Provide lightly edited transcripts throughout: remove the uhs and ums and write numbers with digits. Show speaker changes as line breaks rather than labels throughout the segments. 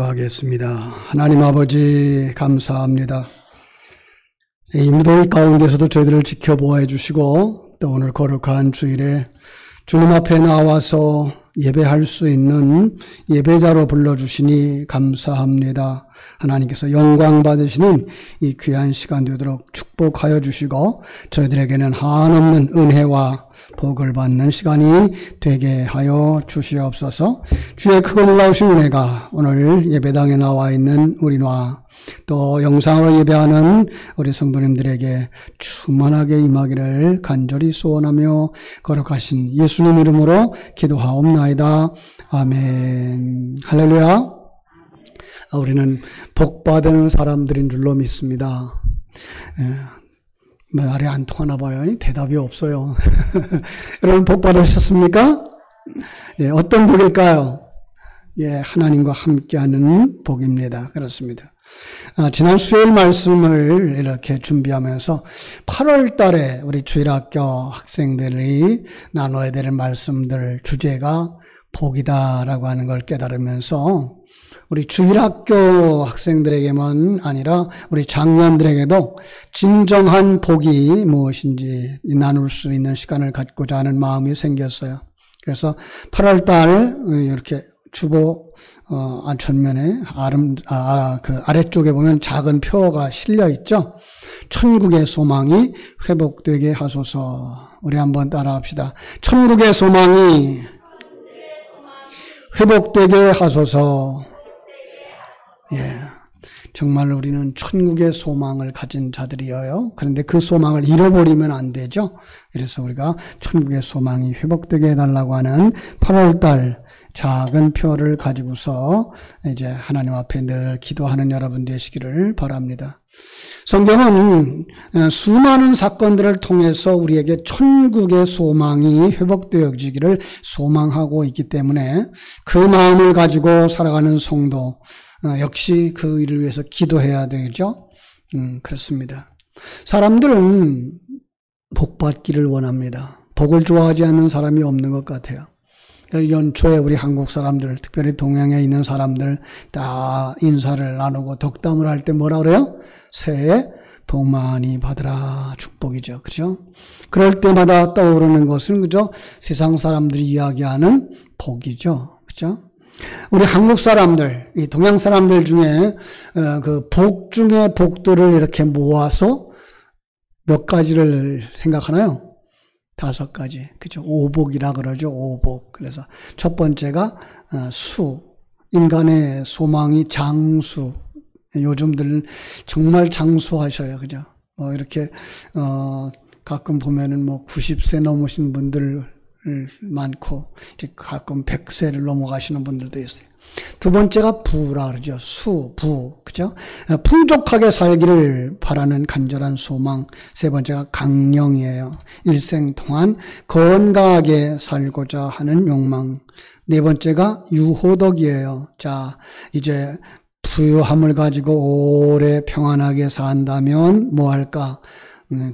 하겠습니다. 하나님 아버지 감사합니다. 이 무더위 가운데서도 저희들을 지켜보아 주시고 또 오늘 거룩한 주일에 주님 앞에 나와서 예배할 수 있는 예배자로 불러주시니 감사합니다. 하나님께서 영광 받으시는 이 귀한 시간 되도록 축복하여 주시고 저희들에게는 한없는 은혜와 복을 받는 시간이 되게 하여 주시옵소서. 주의 크고 놀라우신 은혜가 오늘 예배당에 나와 있는 우리와 또 영상으로 예배하는 우리 성도님들에게 충만하게 임하기를 간절히 소원하며 거룩하신 예수님 이름으로 기도하옵나이다. 아멘. 할렐루야. 우리는 복받은 사람들인 줄로 믿습니다. 말이 안 통하나 봐요. 대답이 없어요. 여러분 복 받으셨습니까? 어떤 복일까요? 하나님과 함께하는 복입니다. 그렇습니다. 지난 수요일 말씀을 이렇게 준비하면서 8월 달에 우리 주일학교 학생들이 나눠야 될 말씀들 주제가 복이다라고 하는 걸 깨달으면서 우리 주일학교 학생들에게만 아니라 우리 장년들에게도 진정한 복이 무엇인지 나눌 수 있는 시간을 갖고자 하는 마음이 생겼어요. 그래서 8월 달 이렇게 주보 전면에 그 아래쪽에 보면 작은 표가 실려 있죠. 천국의 소망이 회복되게 하소서. 우리 한번 따라합시다. 천국의 소망이 회복되게 하소서. 정말 우리는 천국의 소망을 가진 자들이에요. 그런데 그 소망을 잃어버리면 안 되죠. 그래서 우리가 천국의 소망이 회복되게 해달라고 하는 8월달 작은 표를 가지고서 이제 하나님 앞에 늘 기도하는 여러분 되시기를 바랍니다. 성경은 수많은 사건들을 통해서 우리에게 천국의 소망이 회복되어지기를 소망하고 있기 때문에 그 마음을 가지고 살아가는 성도 역시 그 일을 위해서 기도해야 되죠. 그렇습니다. 사람들은 복 받기를 원합니다. 복을 좋아하지 않는 사람이 없는 것 같아요. 연초에 우리 한국 사람들, 특별히 동양에 있는 사람들 다 인사를 나누고 덕담을 할 때 뭐라 그래요? 새해 복 많이 받으라 축복이죠. 그죠? 그럴 때마다 떠오르는 것은 그죠? 세상 사람들이 이야기하는 복이죠. 그죠? 우리 한국 사람들, 이 동양 사람들 중에 그 복 중에 복들을 이렇게 모아서 몇 가지를 생각하나요? 5가지. 그죠? 오복이라 그러죠. 오복. 그래서 첫 번째가 수. 인간의 소망이 장수. 요즘들 정말 장수하셔요. 그죠? 이렇게 가끔 보면은 90세 넘으신 분들 많고 이제 가끔 100세를 넘어가시는 분들도 있어요. 두 번째가 부라 그러죠. 수, 부, 그죠? 풍족하게 살기를 바라는 간절한 소망. 세 번째가 강령이에요. 일생 동안 건강하게 살고자 하는 욕망. 네 번째가 유호덕이에요. 자, 이제 부유함을 가지고 오래 평안하게 산다면 뭐 할까?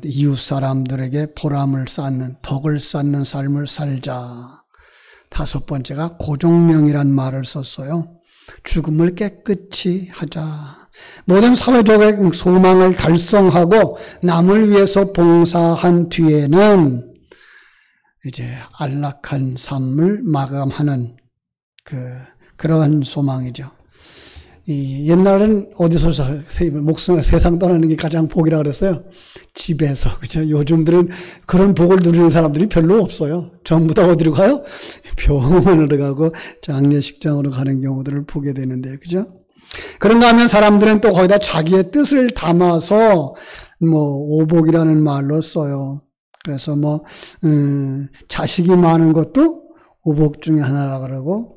이웃 사람들에게 보람을 쌓는, 덕을 쌓는 삶을 살자. 5번째가 고종명이란 말을 썼어요. 죽음을 깨끗이 하자. 모든 사회적인 소망을 달성하고 남을 위해서 봉사한 뒤에는 이제 안락한 삶을 마감하는 그러한 소망이죠. 옛날은 어디서 목숨을 세상 떠나는 게 가장 복이라 그랬어요. 집에서. 그죠? 요즘들은 그런 복을 누리는 사람들이 별로 없어요. 전부 다 어디로 가요? 병원으로 가고 장례식장으로 가는 경우들을 보게 되는데, 그죠? 그런가 하면 사람들은 또 거기다 자기의 뜻을 담아서 오복이라는 말로 써요. 그래서 자식이 많은 것도 오복 중에 하나라 그러고,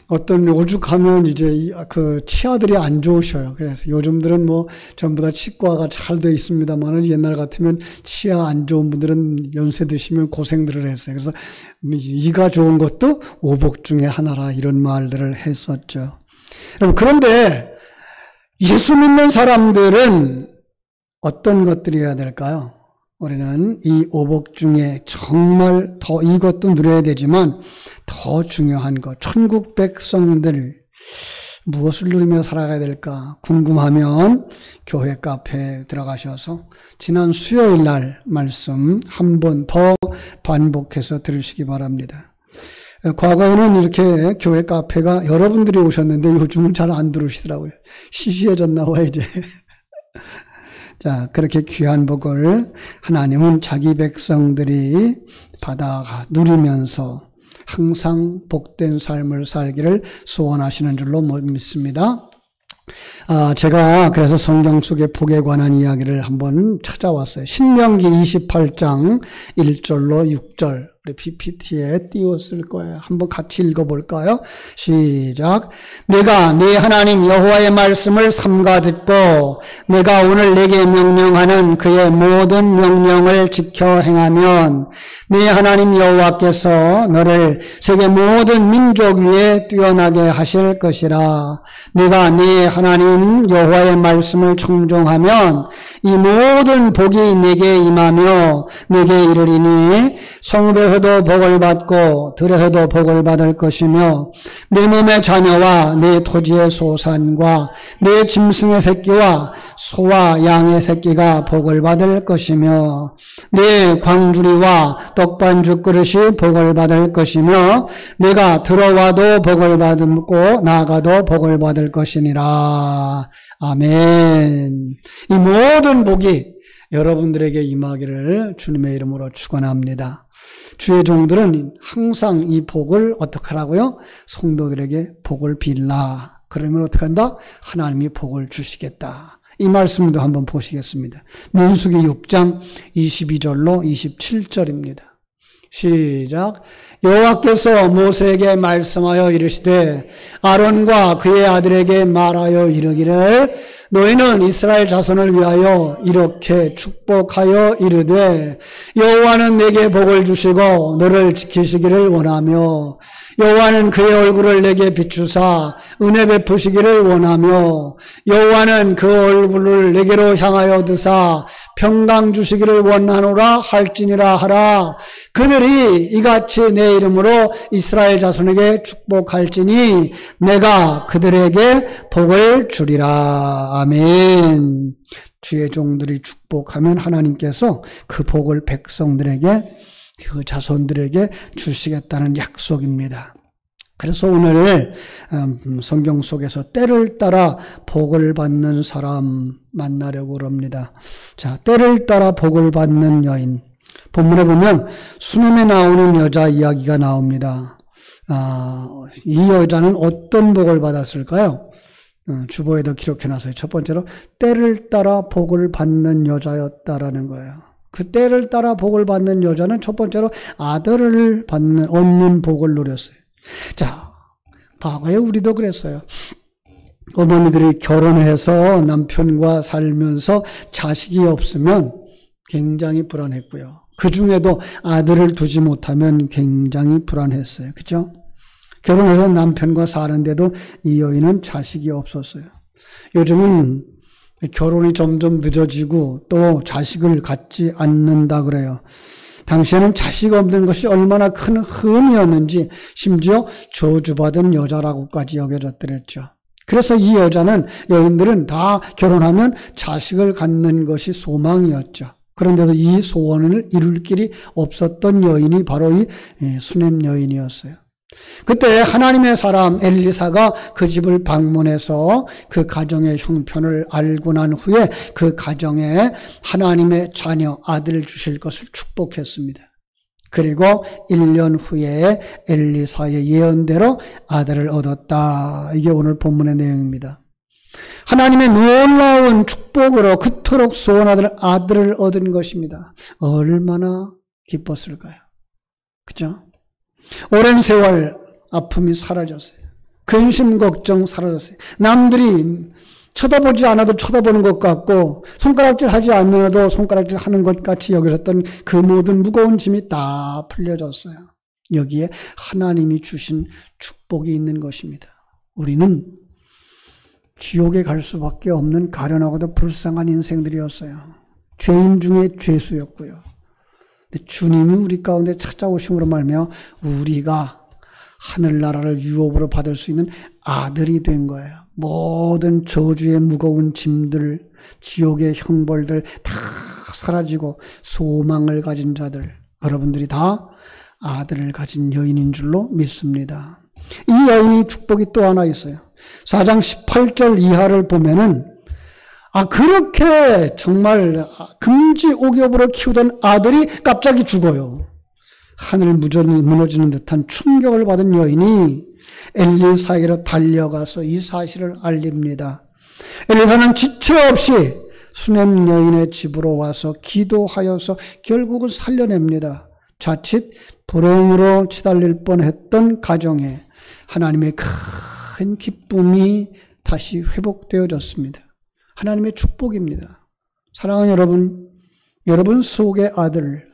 어떤 오죽하면 이제 그 치아들이 안 좋으셔요. 그래서 요즘들은 전부 다 치과가 잘 돼 있습니다만 옛날 같으면 치아 안 좋은 분들은 연세 드시면 고생들을 했어요. 그래서 이가 좋은 것도 오복 중에 하나라 이런 말들을 했었죠. 그런데 예수 믿는 사람들은 어떤 것들이어야 될까요? 우리는 이 오복 중에 정말 더 이것도 누려야 되지만 더 중요한 것, 천국 백성들, 무엇을 누리며 살아가야 될까 궁금하면 교회 카페에 들어가셔서 지난 수요일 날 말씀 한 번 더 반복해서 들으시기 바랍니다. 과거에는 이렇게 교회 카페가 여러분들이 오셨는데 요즘은 잘 안 들으시더라고요. 시시해졌나 봐 이제. 자, 그렇게 귀한 복을 하나님은 자기 백성들이 받아가 누리면서 항상 복된 삶을 살기를 소원하시는 줄로 믿습니다. 제가 그래서 성경 속의 복에 관한 이야기를 한번 찾아왔어요. 신명기 28장 1절로 6절. 우리 PPT에 띄웠을 거예요. 한번 같이 읽어볼까요? 시작. 내가 네 하나님 여호와의 말씀을 삼가 듣고 내가 오늘 내게 명령하는 그의 모든 명령을 지켜 행하면 네 하나님 여호와께서 너를 세계 모든 민족 위에 뛰어나게 하실 것이라. 내가 네 하나님 여호와의 말씀을 청종하면 이 모든 복이 내게 임하며 내게 이르리니 성읍에서도 복을 받고 들에서도 복을 받을 것이며 내 몸의 자녀와 내 토지의 소산과 내 짐승의 새끼와 소와 양의 새끼가 복을 받을 것이며 내 광주리와 떡반죽 그릇이 복을 받을 것이며 내가 들어와도 복을 받고 나가도 복을 받을 것이니라. 아멘. 이 모든 복이 여러분들에게 임하기를 주님의 이름으로 축원합니다. 주의 종들은 항상 이 복을 어떻게 하라고요? 성도들에게 복을 빌라. 그러면 어떻게 한다? 하나님이 복을 주시겠다. 이 말씀도 한번 보시겠습니다. 민수기 6장 22절로 27절입니다. 시작. 여호와께서 모세에게 말씀하여 이르시되 아론과 그의 아들에게 말하여 이르기를 너희는 이스라엘 자손을 위하여 이렇게 축복하여 이르되 여호와는 내게 복을 주시고 너를 지키시기를 원하며 여호와는 그의 얼굴을 내게 비추사 은혜 베푸시기를 원하며 여호와는 그 얼굴을 내게로 향하여 드사 평강 주시기를 원하노라 할지니라 하라. 그들이 이같이 내 이름으로 이스라엘 자손에게 축복할지니 내가 그들에게 복을 주리라. 아멘. 주의 종들이 축복하면 하나님께서 그 복을 백성들에게 그 자손들에게 주시겠다는 약속입니다. 그래서 오늘 성경 속에서 때를 따라 복을 받는 사람 만나려고 합니다. 자, 때를 따라 복을 받는 여인. 본문에 보면 수넴에 나오는 여자 이야기가 나옵니다. 이 여자는 어떤 복을 받았을까요? 주보에도 기록해놨어요. 첫 번째로 때를 따라 복을 받는 여자였다라는 거예요. 그 때를 따라 복을 받는 여자는 첫 번째로 아들을 얻는 복을 누렸어요. 자, 과거에 우리도 그랬어요. 어머니들이 결혼해서 남편과 살면서 자식이 없으면 굉장히 불안했고요. 그 중에도 아들을 두지 못하면 굉장히 불안했어요. 그죠? 결혼해서 남편과 사는데도 이 여인은 자식이 없었어요. 요즘은 결혼이 점점 늦어지고 또 자식을 갖지 않는다 그래요. 당시에는 자식 없는 것이 얼마나 큰 흠이었는지 심지어 저주받은 여자라고까지 여겨졌더랬죠. 그래서 이 여인들은 다 결혼하면 자식을 갖는 것이 소망이었죠. 그런데도 이 소원을 이룰 길이 없었던 여인이 바로 이 수넴 여인이었어요. 그때 하나님의 사람 엘리사가 그 집을 방문해서 그 가정의 형편을 알고 난 후에 그 가정에 하나님의 자녀 아들을 주실 것을 축복했습니다. 그리고 1년 후에 엘리사의 예언대로 아들을 얻었다. 이게 오늘 본문의 내용입니다. 하나님의 놀라운 축복으로 그토록 소원하던 아들을 얻은 것입니다. 얼마나 기뻤을까요? 그죠? 오랜 세월 아픔이 사라졌어요. 근심 걱정 사라졌어요. 남들이 쳐다보지 않아도 쳐다보는 것 같고 손가락질 하지 않느라도 손가락질 하는 것 같이 여겨졌던 그 모든 무거운 짐이 다 풀려졌어요. 여기에 하나님이 주신 축복이 있는 것입니다. 우리는 지옥에 갈 수밖에 없는 가련하고도 불쌍한 인생들이었어요. 죄인 중에 죄수였고요. 주님이 우리 가운데 찾아오심으로 말미암아 우리가 하늘나라를 유업으로 받을 수 있는 아들이 된 거예요. 모든 저주의 무거운 짐들, 지옥의 형벌들 다 사라지고 소망을 가진 자들, 여러분들이 다 아들을 가진 여인인 줄로 믿습니다. 이 여인이 축복이 또 하나 있어요. 4장 18절 이하를 보면은 그렇게 정말 금지옥엽으로 키우던 아들이 갑자기 죽어요. 하늘 무너지는 듯한 충격을 받은 여인이 엘리사에게로 달려가서 이 사실을 알립니다. 엘리사는 지체 없이 수넴 여인의 집으로 와서 기도하여서 결국은 살려냅니다. 자칫 불행으로 치달릴 뻔했던 가정에 하나님의 큰 기쁨이 다시 회복되어졌습니다. 하나님의 축복입니다. 사랑하는 여러분, 여러분 속의 아들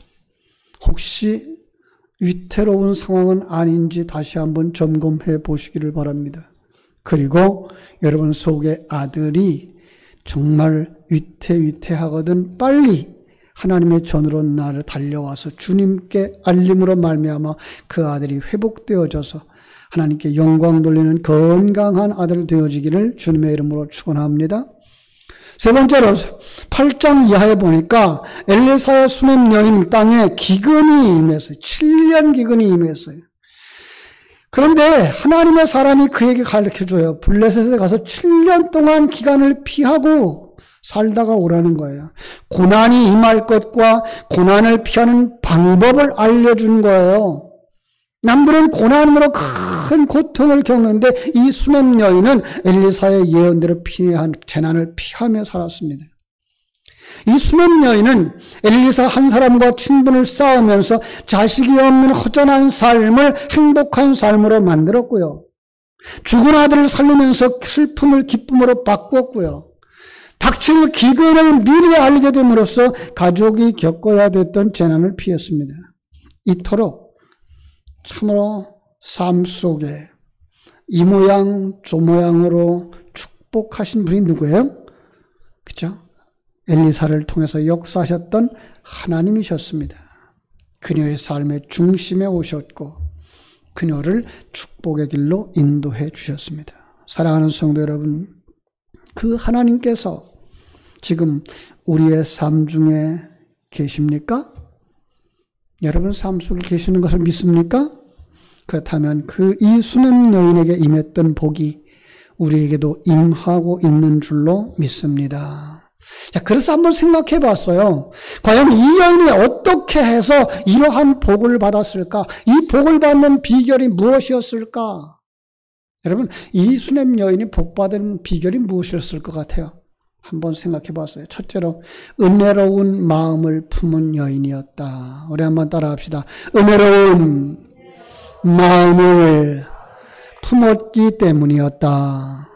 혹시 위태로운 상황은 아닌지 다시 한번 점검해 보시기를 바랍니다. 그리고 여러분 속의 아들이 정말 위태하거든 빨리 하나님의 전으로 나를 달려와서 주님께 알림으로 말미암아 그 아들이 회복되어져서 하나님께 영광 돌리는 건강한 아들 되어지기를 주님의 이름으로 축원합니다. 세 번째로 8장 이하에 보니까 엘리사의 수넴 여인 땅에 기근이 임했어요. 7년 기근이 임했어요. 그런데 하나님의 사람이 그에게 가르쳐줘요. 블레셋에 가서 7년 동안 기간을 피하고 살다가 오라는 거예요. 고난이 임할 것과 고난을 피하는 방법을 알려준 거예요. 남들은 고난으로 큰 고통을 겪는데 이 수넴 여인은 엘리사의 예언대로 재난을 피하며 살았습니다. 이 수넴 여인은 엘리사 한 사람과 친분을 쌓으면서 자식이 없는 허전한 삶을 행복한 삶으로 만들었고요. 죽은 아들을 살리면서 슬픔을 기쁨으로 바꾸었고요. 닥칠 기근을 미리 알게 됨으로써 가족이 겪어야 됐던 재난을 피했습니다. 이토록 참으로 삶 속에 이 모양 저 모양으로 축복하신 분이 누구예요? 그죠? 엘리사를 통해서 역사하셨던 하나님이셨습니다. 그녀의 삶의 중심에 오셨고 그녀를 축복의 길로 인도해 주셨습니다. 사랑하는 성도 여러분, 그 하나님께서 지금 우리의 삶 중에 계십니까? 여러분 삶 속에 계시는 것을 믿습니까? 그렇다면 그 이 수넴 여인에게 임했던 복이 우리에게도 임하고 있는 줄로 믿습니다. 자, 그래서 한번 생각해 봤어요. 과연 이 여인이 어떻게 해서 이러한 복을 받았을까? 이 복을 받는 비결이 무엇이었을까? 여러분, 이 수넴 여인이 복받은 비결이 무엇이었을 것 같아요? 한번 생각해 봤어요. 첫째로 은혜로운 마음을 품은 여인이었다. 우리 한번 따라 합시다. 은혜로운 마음을 품었기 때문이었다.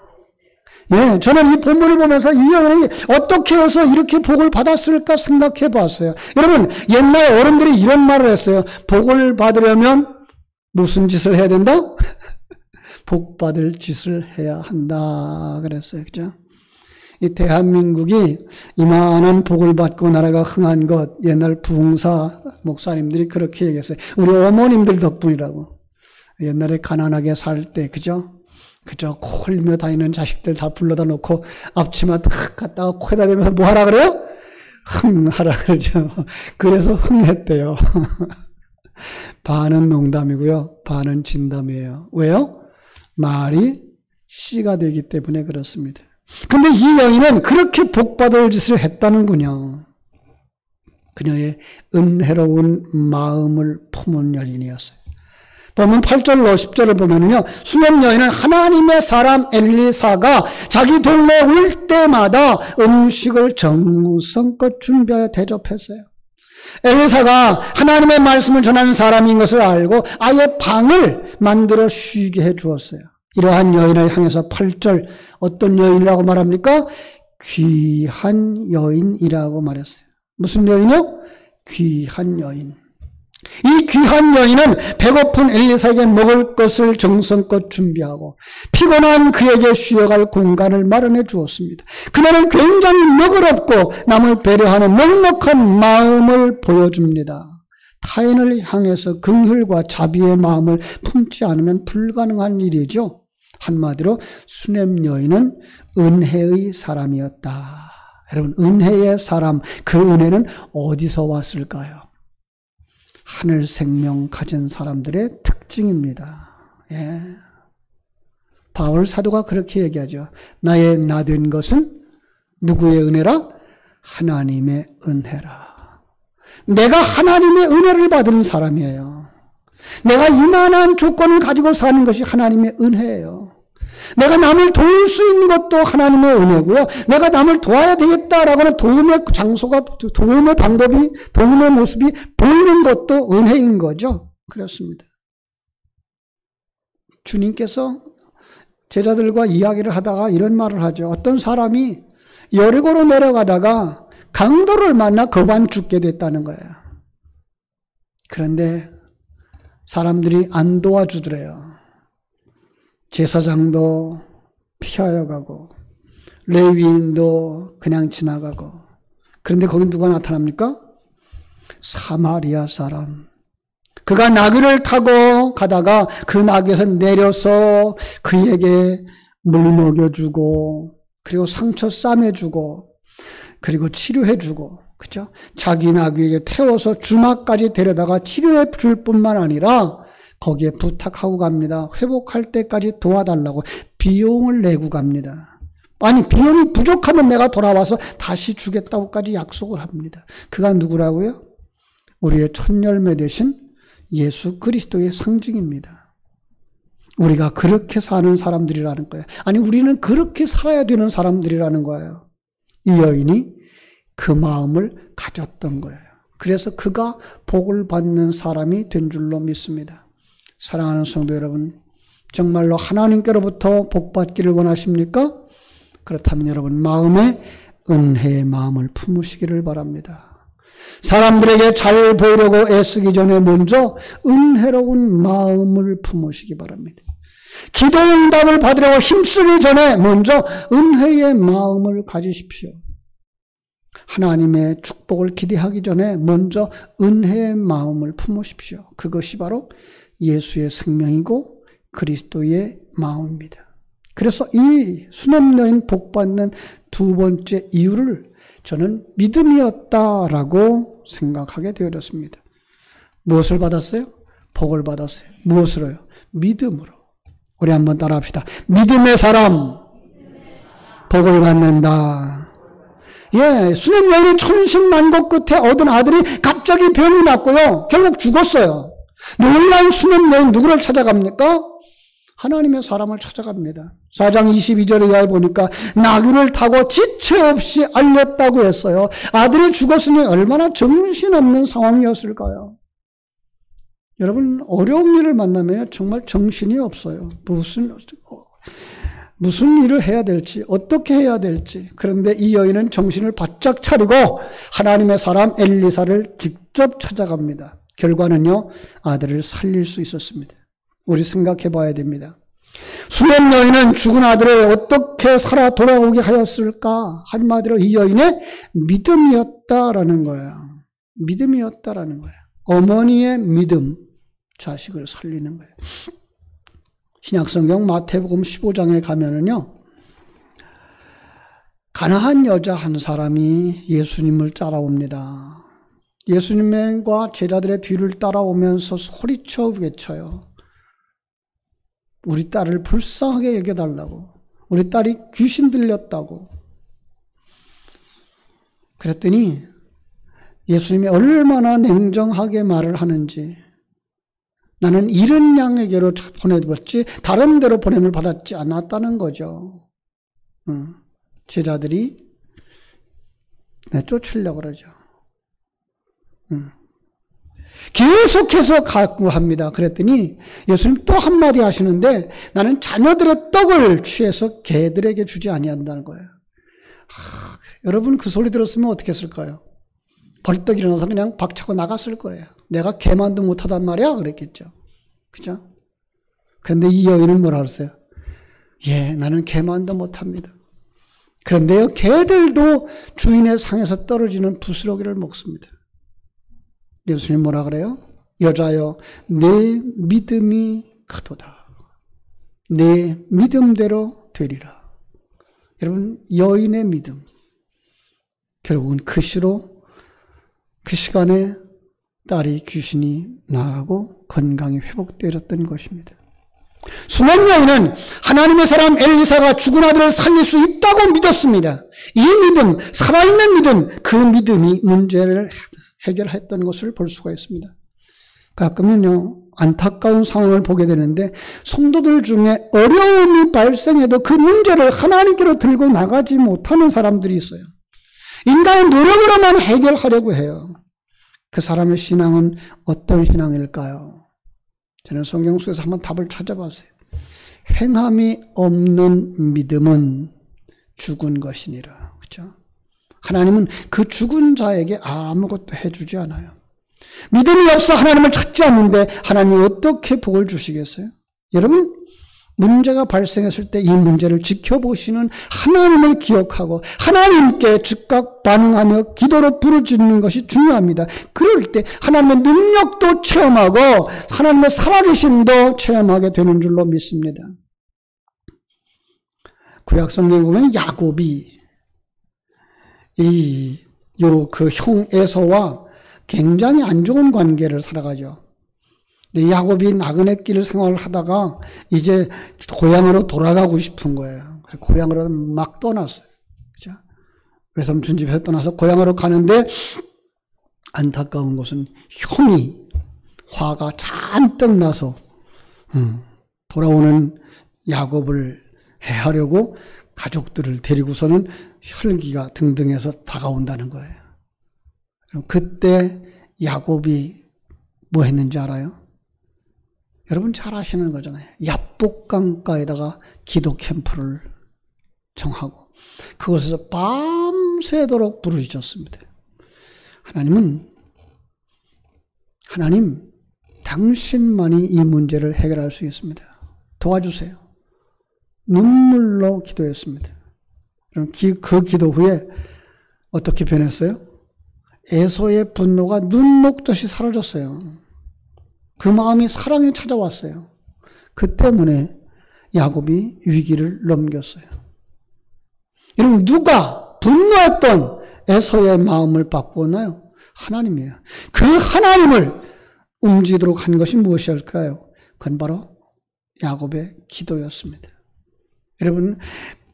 예, 저는 이 본문을 보면서 이 여인이 어떻게 해서 이렇게 복을 받았을까 생각해 봤어요. 여러분, 옛날 어른들이 이런 말을 했어요. 복을 받으려면 무슨 짓을 해야 된다? 복 받을 짓을 해야 한다. 그랬어요. 그죠? 이 대한민국이 이만한 복을 받고 나라가 흥한 것, 옛날 부흥사 목사님들이 그렇게 얘기했어요. 우리 어머님들 덕분이라고. 옛날에 가난하게 살 때, 그죠? 코 흘며 다니는 자식들 다 불러다 놓고 앞치마 탁 갖다가 코에다 대면서 뭐 하라 그래요? 흥하라 그러죠. 그래서 흥했대요. 반은 농담이고요. 반은 진담이에요. 왜요? 말이 씨가 되기 때문에 그렇습니다. 근데 이 여인은 그렇게 복받을 짓을 했다는군요. 그녀의 은혜로운 마음을 품은 여인이었어요. 보면 8절 10절을 보면요, 수넴 여인은 하나님의 사람 엘리사가 자기 동네에 올 때마다 음식을 정성껏 준비하여 대접했어요. 엘리사가 하나님의 말씀을 전하는 사람인 것을 알고 아예 방을 만들어 쉬게 해 주었어요. 이러한 여인을 향해서 8절 어떤 여인이라고 말합니까? 귀한 여인이라고 말했어요. 무슨 여인이요? 귀한 여인. 이 귀한 여인은 배고픈 엘리사에게 먹을 것을 정성껏 준비하고 피곤한 그에게 쉬어갈 공간을 마련해 주었습니다. 그녀는 굉장히 너그럽고 남을 배려하는 넉넉한 마음을 보여줍니다. 타인을 향해서 긍휼과 자비의 마음을 품지 않으면 불가능한 일이죠. 한마디로 수냄 여인은 은혜의 사람이었다. 여러분, 은혜의 사람, 그 은혜는 어디서 왔을까요? 하늘 생명 가진 사람들의 특징입니다. 예. 바울 사도가 그렇게 얘기하죠. 나의 나 된 것은 누구의 은혜라? 하나님의 은혜라. 내가 하나님의 은혜를 받은 사람이에요. 내가 이만한 조건을 가지고 사는 것이 하나님의 은혜예요. 내가 남을 도울 수 있는 것도 하나님의 은혜고요. 내가 남을 도와야 되겠다라고 하는 도움의 장소가, 도움의 방법이, 도움의 모습이 보이는 것도 은혜인 거죠. 그렇습니다. 주님께서 제자들과 이야기를 하다가 이런 말을 하죠. 어떤 사람이 여리고로 내려가다가 강도를 만나 거반 죽게 됐다는 거예요. 그런데 사람들이 안 도와주더래요. 제사장도 피하여 가고 레위인도 그냥 지나가고. 그런데 거기 누가 나타납니까? 사마리아 사람. 그가 나귀를 타고 가다가 그 나귀에서 내려서 그에게 물 먹여주고 그리고 상처 싸매주고 그리고 치료해주고, 그죠? 자기 나귀에게 태워서 주막까지 데려다가 치료해 줄 뿐만 아니라 거기에 부탁하고 갑니다. 회복할 때까지 도와달라고 비용을 내고 갑니다. 아니, 비용이 부족하면 내가 돌아와서 다시 주겠다고까지 약속을 합니다. 그가 누구라고요? 우리의 첫 열매 되신 예수 그리스도의 상징입니다. 우리가 그렇게 사는 사람들이라는 거예요. 아니, 우리는 그렇게 살아야 되는 사람들이라는 거예요. 이 여인이 그 마음을 가졌던 거예요. 그래서 그가 복을 받는 사람이 된 줄로 믿습니다. 사랑하는 성도 여러분, 정말로 하나님께로부터 복 받기를 원하십니까? 그렇다면 여러분, 마음에 은혜의 마음을 품으시기를 바랍니다. 사람들에게 잘 보이려고 애쓰기 전에 먼저 은혜로운 마음을 품으시기 바랍니다. 기도 응답을 받으려고 힘쓰기 전에 먼저 은혜의 마음을 가지십시오. 하나님의 축복을 기대하기 전에 먼저 은혜의 마음을 품으십시오. 그것이 바로 예수의 생명이고 그리스도의 마음입니다. 그래서 이 수냄 여인 복 받는 두 번째 이유를 저는 믿음이었다라고 생각하게 되었습니다. 무엇을 받았어요? 복을 받았어요. 무엇으로요? 믿음으로. 우리 한번 따라합시다. 믿음의 사람, 복을 받는다. 예, 수냄 여인은 천신만고 끝에 얻은 아들이 갑자기 병이 났고요. 결국 죽었어요. 놀란 수냄 여인 누구를 찾아갑니까? 하나님의 사람을 찾아갑니다. 4장 22절에 이하에 보니까 나귀를 타고 지체 없이 알렸다고 했어요. 아들이 죽었으니 얼마나 정신없는 상황이었을까요? 여러분, 어려운 일을 만나면 정말 정신이 없어요. 무슨 일을 해야 될지, 어떻게 해야 될지. 그런데 이 여인은 정신을 바짝 차리고 하나님의 사람 엘리사를 직접 찾아갑니다. 결과는요, 아들을 살릴 수 있었습니다. 우리 생각해 봐야 됩니다. 수냄 여인은 죽은 아들을 어떻게 살아 돌아오게 하였을까? 한마디로 이 여인의 믿음이었다라는 거예요. 믿음이었다라는 거예요. 어머니의 믿음, 자식을 살리는 거예요. 신약성경 마태복음 15장에 가면은요, 가나안 여자 한 사람이 예수님을 따라옵니다. 예수님과 제자들의 뒤를 따라오면서 소리쳐 외쳐요. 우리 딸을 불쌍하게 여겨달라고. 우리 딸이 귀신 들렸다고. 그랬더니 예수님이 얼마나 냉정하게 말을 하는지, 나는 이른 양에게로 보내봤지 다른 데로 보냄을 받았지 않았다는 거죠. 제자들이 쫓으려고 그러죠. 계속해서 가고 합니다. 그랬더니 예수님 또 한마디 하시는데, 나는 자녀들의 떡을 취해서 개들에게 주지 아니한다는 거예요. 여러분, 그 소리 들었으면 어떻게 했을까요? 벌떡 일어나서 그냥 박차고 나갔을 거예요. 내가 개만도 못하단 말이야 그랬겠죠. 그죠? 그런데 이 여인은 뭐라 그랬어요? 예, 나는 개만도 못합니다. 그런데요, 개들도 주인의 상에서 떨어지는 부스러기를 먹습니다. 예수님 뭐라 그래요? 여자여, 내 믿음이 크도다. 내 믿음대로 되리라. 여러분, 여인의 믿음. 결국은 그 시로 그 시간에 딸이 귀신이 나가고 건강이 회복되었던 것입니다. 수많은 여인은 하나님의 사람 엘리사가 죽은 아들을 살릴 수 있다고 믿었습니다. 이 믿음, 살아있는 믿음, 그 믿음이 문제를 해결했던 것을 볼 수가 있습니다. 가끔은요, 안타까운 상황을 보게 되는데 성도들 중에 어려움이 발생해도 그 문제를 하나님께로 들고 나가지 못하는 사람들이 있어요. 인간의 노력으로만 해결하려고 해요. 그 사람의 신앙은 어떤 신앙일까요? 저는 성경 속에서 한번 답을 찾아봤어요. 행함이 없는 믿음은 죽은 것이니라. 그렇죠? 하나님은 그 죽은 자에게 아무것도 해주지 않아요. 믿음이 없어 하나님을 찾지 않는데 하나님이 어떻게 복을 주시겠어요? 여러분, 문제가 발생했을 때 이 문제를 지켜보시는 하나님을 기억하고 하나님께 즉각 반응하며 기도로 부르짖는 것이 중요합니다. 그럴 때 하나님의 능력도 체험하고 하나님의 살아계심도 체험하게 되는 줄로 믿습니다. 구약 성경에 보면 야곱이 그 형 에서와 굉장히 안 좋은 관계를 살아가죠. 야곱이 나그네 길 생활을 하다가 이제 고향으로 돌아가고 싶은 거예요. 고향으로 막 떠났어요. 그죠? 외삼촌 집에서 떠나서 고향으로 가는데 안타까운 것은 형이 화가 잔뜩 나서 돌아오는 야곱을 해하려고 가족들을 데리고서는 혈기가 등등해서 다가온다는 거예요. 그때 야곱이 뭐 했는지 알아요? 여러분 잘 아시는 거잖아요. 야복강가에다가 기도 캠프를 정하고 그곳에서 밤새도록 부르짖었습니다. 하나님, 당신만이 이 문제를 해결할 수 있습니다. 도와주세요. 눈물로 기도했습니다. 그 기도 후에 어떻게 변했어요? 에서의 분노가 눈 녹듯이 사라졌어요. 그 마음이 사랑이 찾아왔어요. 그 때문에 야곱이 위기를 넘겼어요. 여러분, 누가 분노했던 에서의 마음을 바꾸었나요? 하나님이에요. 그 하나님을 움직이도록 한 것이 무엇일까요? 그건 바로 야곱의 기도였습니다. 여러분,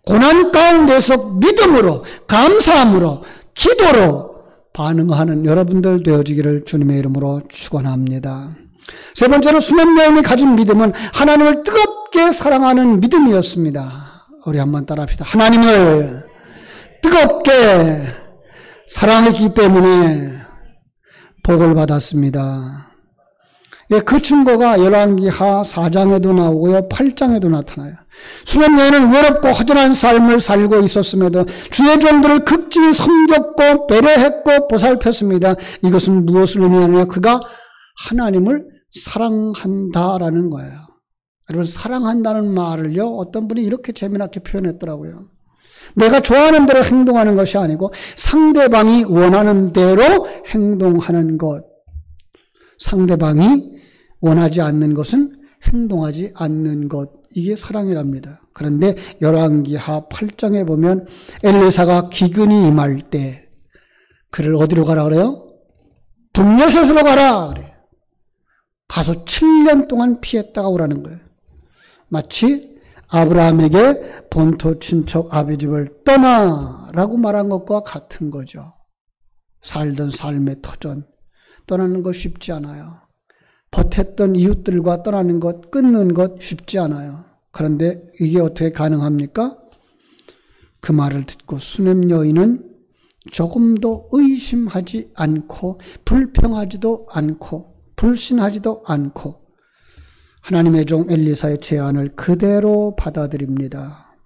고난 가운데서 믿음으로, 감사함으로, 기도로 반응하는 여러분들 되어지기를 주님의 이름으로 축원합니다. 세 번째로 수면 여인이 가진 믿음은 하나님을 뜨겁게 사랑하는 믿음이었습니다. 우리 한번 따라합시다. 하나님을 뜨겁게 사랑했기 때문에 복을 받았습니다. 그 증거가 열왕기하 4장에도 나오고요, 8장에도 나타나요. 수면 여인은 외롭고 허전한 삶을 살고 있었음에도 주의 종들을 극진히 섬겼고 배려했고 보살폈습니다. 이것은 무엇을 의미하느냐? 그가 하나님을 사랑한다라는 거예요. 여러분, 사랑한다는 말을요, 어떤 분이 이렇게 재미나게 표현했더라고요. 내가 좋아하는 대로 행동하는 것이 아니고 상대방이 원하는 대로 행동하는 것. 상대방이 원하지 않는 것은 행동하지 않는 것. 이게 사랑이랍니다. 그런데 열왕기하 8장에 보면 엘리사가 기근이 임할 때 그를 어디로 가라 그래요? 블레셋으로 가라 그래요. 가서 7년 동안 피했다가 오라는 거예요. 마치 아브라함에게 본토 친척 아비 집을 떠나라고 말한 것과 같은 거죠. 살던 삶의 터전, 떠나는 것 쉽지 않아요. 버텼던 이웃들과 떠나는 것, 끊는 것 쉽지 않아요. 그런데 이게 어떻게 가능합니까? 그 말을 듣고 수냄 여인은 조금도 의심하지 않고 불평하지도 않고 불신하지도 않고 하나님의 종 엘리사의 제안을 그대로 받아들입니다.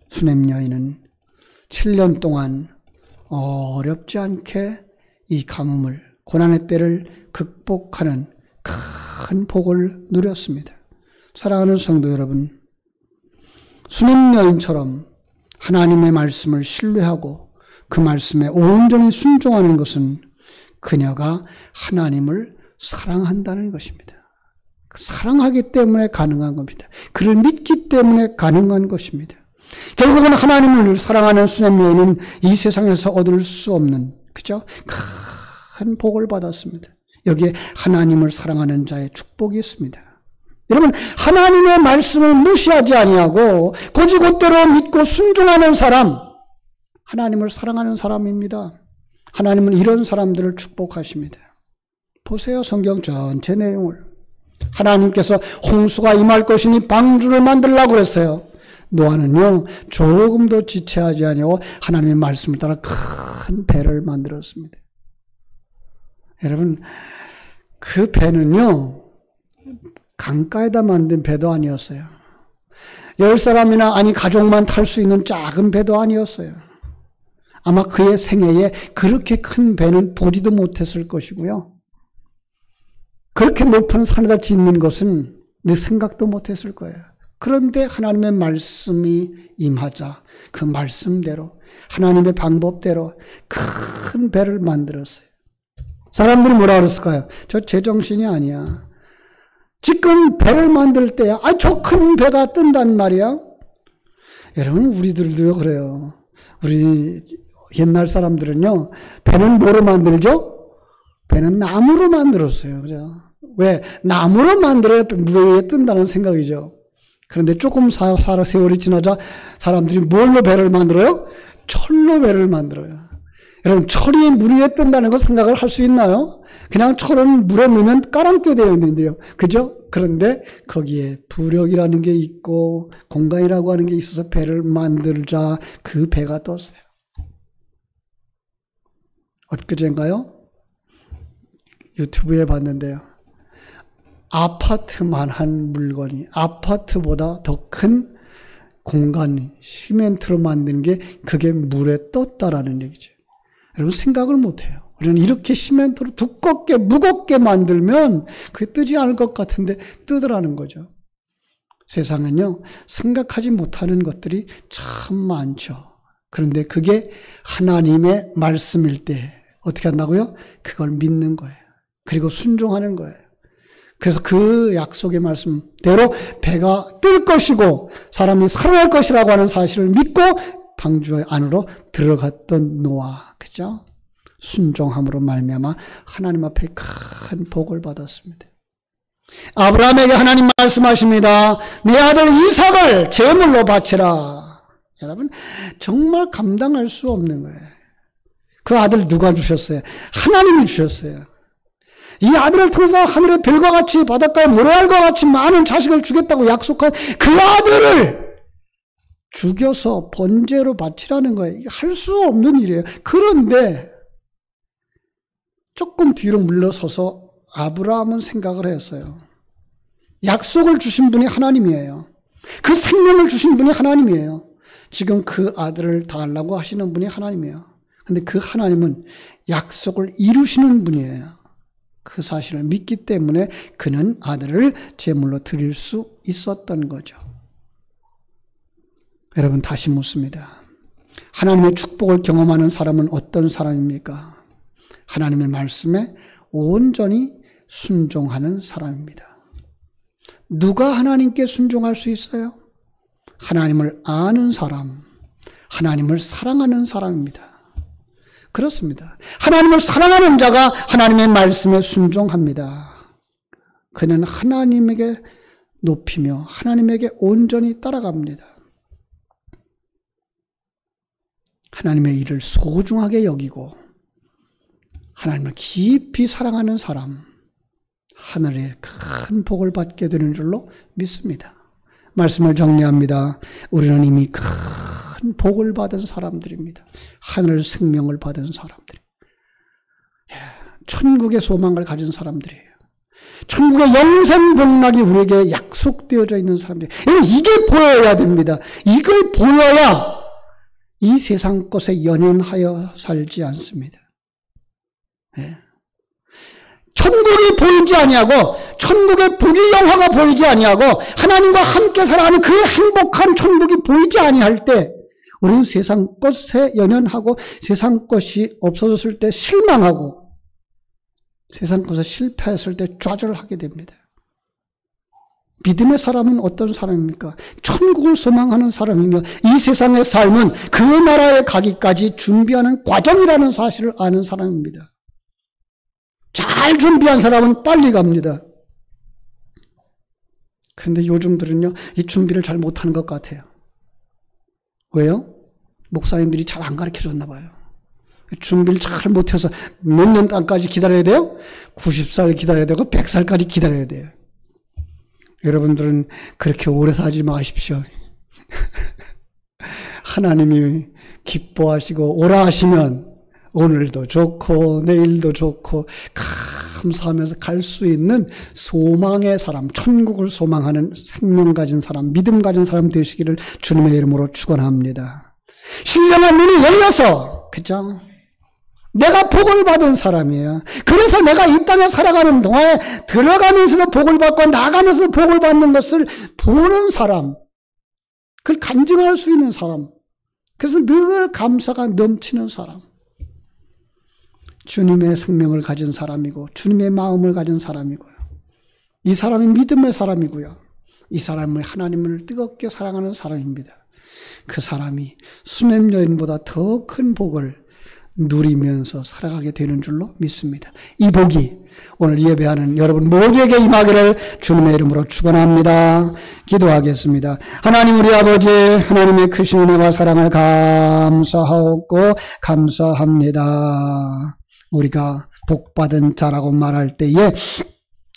수냄 여인은 7년 동안 어렵지 않게 이 가뭄을, 고난의 때를 극복하는 큰 복을 누렸습니다. 사랑하는 성도 여러분, 수냄 여인처럼 하나님의 말씀을 신뢰하고 그 말씀에 온전히 순종하는 것은 그녀가 하나님을 사랑한다는 것입니다. 사랑하기 때문에 가능한 겁니다. 그를 믿기 때문에 가능한 것입니다. 결국은 하나님을 사랑하는 수냄 여인은 이 세상에서 얻을 수 없는, 그죠? 큰 복을 받았습니다. 여기에 하나님을 사랑하는 자의 축복이 있습니다. 여러분, 하나님의 말씀을 무시하지 아니하고 곧이곧대로 믿고 순종하는 사람, 하나님을 사랑하는 사람입니다. 하나님은 이런 사람들을 축복하십니다. 보세요, 성경 전체 내용을. 하나님께서 홍수가 임할 것이니 방주를 만들라고 그랬어요. 노아는요, 조금도 지체하지 아니하고 하나님의 말씀을 따라 큰 배를 만들었습니다. 여러분, 그 배는요, 강가에다 만든 배도 아니었어요. 10사람이나 아니 가족만 탈 수 있는 작은 배도 아니었어요. 아마 그의 생애에 그렇게 큰 배는 보지도 못했을 것이고요. 그렇게 높은 산에다 짓는 것은 내 생각도 못했을 거예요. 그런데 하나님의 말씀이 임하자 그 말씀대로 하나님의 방법대로 큰 배를 만들었어요. 사람들이 뭐라 그랬을까요? 저 제정신이 아니야. 지금 배를 만들 때야. 저 큰 배가 뜬단 말이야. 여러분, 우리들도요 그래요. 우리 옛날 사람들은요, 배는 뭐로 만들죠? 배는 나무로 만들었어요. 그죠? 왜? 나무로 만들어야 물 위에 뜬다는 생각이죠. 그런데 조금 세월이 지나자 사람들이 뭘로 배를 만들어요? 철로 배를 만들어요. 여러분, 철이 물 위에 뜬다는 거 생각을 할 수 있나요? 그냥 철은 물에 넣으면 까랑떼 되어 있는데요. 그죠? 그런데 거기에 부력이라는 게 있고 공간이라고 하는 게 있어서 배를 만들자 그 배가 떴어요. 엊그제인가요? 유튜브에 봤는데요. 아파트만한 물건이 아파트보다 더 큰 공간, 시멘트로 만든 게 그게 물에 떴다라는 얘기죠. 여러분, 생각을 못해요. 우리는 이렇게 시멘트로 두껍게 무겁게 만들면 그게 뜨지 않을 것 같은데 뜨더라는 거죠. 세상은요, 생각하지 못하는 것들이 참 많죠. 그런데 그게 하나님의 말씀일 때 어떻게 한다고요? 그걸 믿는 거예요. 그리고 순종하는 거예요. 그래서 그 약속의 말씀대로 배가 뜰 것이고 사람이 살아날 것이라고 하는 사실을 믿고 방주 안으로 들어갔던 노아, 그죠? 순종함으로 말미암아 하나님 앞에 큰 복을 받았습니다. 아브라함에게 하나님 말씀하십니다. 내 아들 이삭을 제물로 바치라. 여러분, 정말 감당할 수 없는 거예요. 그 아들 누가 주셨어요? 하나님이 주셨어요. 이 아들을 통해서 하늘의 별과 같이 바닷가의 모래알과 같이 많은 자식을 주겠다고 약속한 그 아들을 죽여서 번제로 바치라는 거예요. 할 수 없는 일이에요. 그런데 조금 뒤로 물러서서 아브라함은 생각을 했어요. 약속을 주신 분이 하나님이에요. 그 생명을 주신 분이 하나님이에요. 지금 그 아들을 달라고 하시는 분이 하나님이에요. 근데 그 하나님은 약속을 이루시는 분이에요. 그 사실을 믿기 때문에 그는 아들을 제물로 드릴 수 있었던 거죠. 여러분, 다시 묻습니다. 하나님의 축복을 경험하는 사람은 어떤 사람입니까? 하나님의 말씀에 온전히 순종하는 사람입니다. 누가 하나님께 순종할 수 있어요? 하나님을 아는 사람, 하나님을 사랑하는 사람입니다. 그렇습니다. 하나님을 사랑하는 자가 하나님의 말씀에 순종합니다. 그는 하나님에게 높이며 하나님에게 온전히 따라갑니다. 하나님의 일을 소중하게 여기고 하나님을 깊이 사랑하는 사람, 하늘의 큰 복을 받게 되는 줄로 믿습니다. 말씀을 정리합니다. 우리는 이미 큰 복을 받은 사람들입니다. 하늘 생명을 받은 사람들. 천국의 소망을 가진 사람들이에요. 천국의 영생 복락이 우리에게 약속되어져 있는 사람들이에요. 이게 보여야 됩니다. 이걸 보여야 이 세상 것에 연연하여 살지 않습니다. 천국이 보이지 아니하고 천국의 부귀영화가 보이지 아니하고 하나님과 함께 살아가는 그 행복한 천국이 보이지 아니할 때 우리는 세상 것에 연연하고 세상 것이 없어졌을 때 실망하고 세상 것에 실패했을 때 좌절하게 됩니다. 믿음의 사람은 어떤 사람입니까? 천국을 소망하는 사람이며 이 세상의 삶은 그 나라에 가기까지 준비하는 과정이라는 사실을 아는 사람입니다. 잘 준비한 사람은 빨리 갑니다. 그런데 요즘들은요, 이 준비를 잘 못하는 것 같아요. 왜요? 목사님들이 잘 안 가르쳐 줬나 봐요. 준비를 잘 못해서 몇 년 단까지 기다려야 돼요? 90살 기다려야 되고 100살까지 기다려야 돼요. 여러분들은 그렇게 오래 살지 마십시오. 하나님이 기뻐하시고 오라 하시면 오늘도 좋고 내일도 좋고 감사하면서 갈 수 있는 소망의 사람, 천국을 소망하는 생명 가진 사람, 믿음 가진 사람 되시기를 주님의 이름으로 축원합니다. 신령한 눈이 열려서, 그죠? 내가 복을 받은 사람이에요. 그래서 내가 이 땅에 살아가는 동안에 들어가면서도 복을 받고 나가면서도 복을 받는 것을 보는 사람, 그걸 간증할 수 있는 사람, 그래서 늘 감사가 넘치는 사람, 주님의 생명을 가진 사람이고 주님의 마음을 가진 사람이고요. 이 사람이 믿음의 사람이고요. 이 사람은 하나님을 뜨겁게 사랑하는 사람입니다. 그 사람이 수냄 여인보다 더 큰 복을 누리면서 살아가게 되는 줄로 믿습니다. 이 복이 오늘 예배하는 여러분 모두에게 임하기를 주님의 이름으로 축원합니다. 기도하겠습니다. 하나님 우리 아버지, 하나님의 크신 은혜와 사랑을 감사하옵고 감사합니다. 우리가 복받은 자라고 말할 때에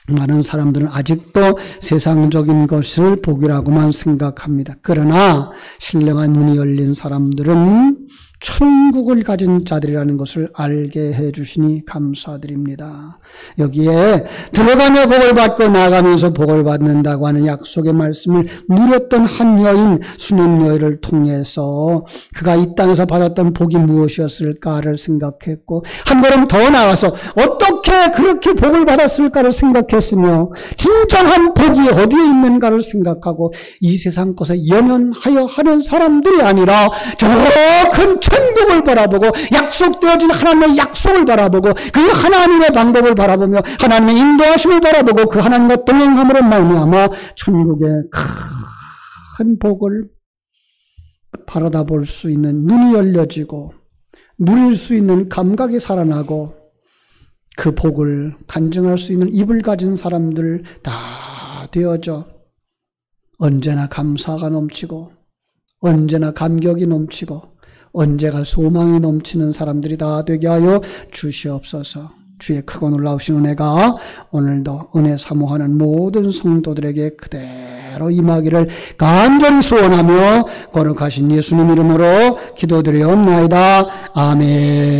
많은 사람들은 아직도 세상적인 것을 복이라고만 생각합니다. 그러나 신령한 눈이 열린 사람들은 천국을 가진 자들이라는 것을 알게 해주시니 감사드립니다. 여기에 들어가며 복을 받고 나가면서 복을 받는다고 하는 약속의 말씀을 누렸던 한 여인, 수냄 여인을 통해서 그가 이 땅에서 받았던 복이 무엇이었을까를 생각했고 한 걸음 더 나아가서 어떻게 그렇게 복을 받았을까를 생각했으며 진정한 복이 어디에 있는가를 생각하고 이 세상 것에 연연하여 하는 사람들이 아니라 저 큰 천국을 바라보고 약속되어진 하나님의 약속을 바라보고 그 하나님의 방법을 바라보며 하나님의 인도하심을 바라보고 그 하나님과 동행함으로 말미암아 천국의 큰 복을 바라다 볼 수 있는 눈이 열려지고 누릴 수 있는 감각이 살아나고 그 복을 간증할 수 있는 입을 가진 사람들 다 되어져 언제나 감사가 넘치고 언제나 감격이 넘치고 언제가 소망이 넘치는 사람들이 다 되게 하여 주시옵소서. 주의 크고 놀라우신 은혜가 오늘도 은혜 사모하는 모든 성도들에게 그대로 임하기를 간절히 소원하며 거룩하신 예수님 이름으로 기도드리옵나이다. 아멘.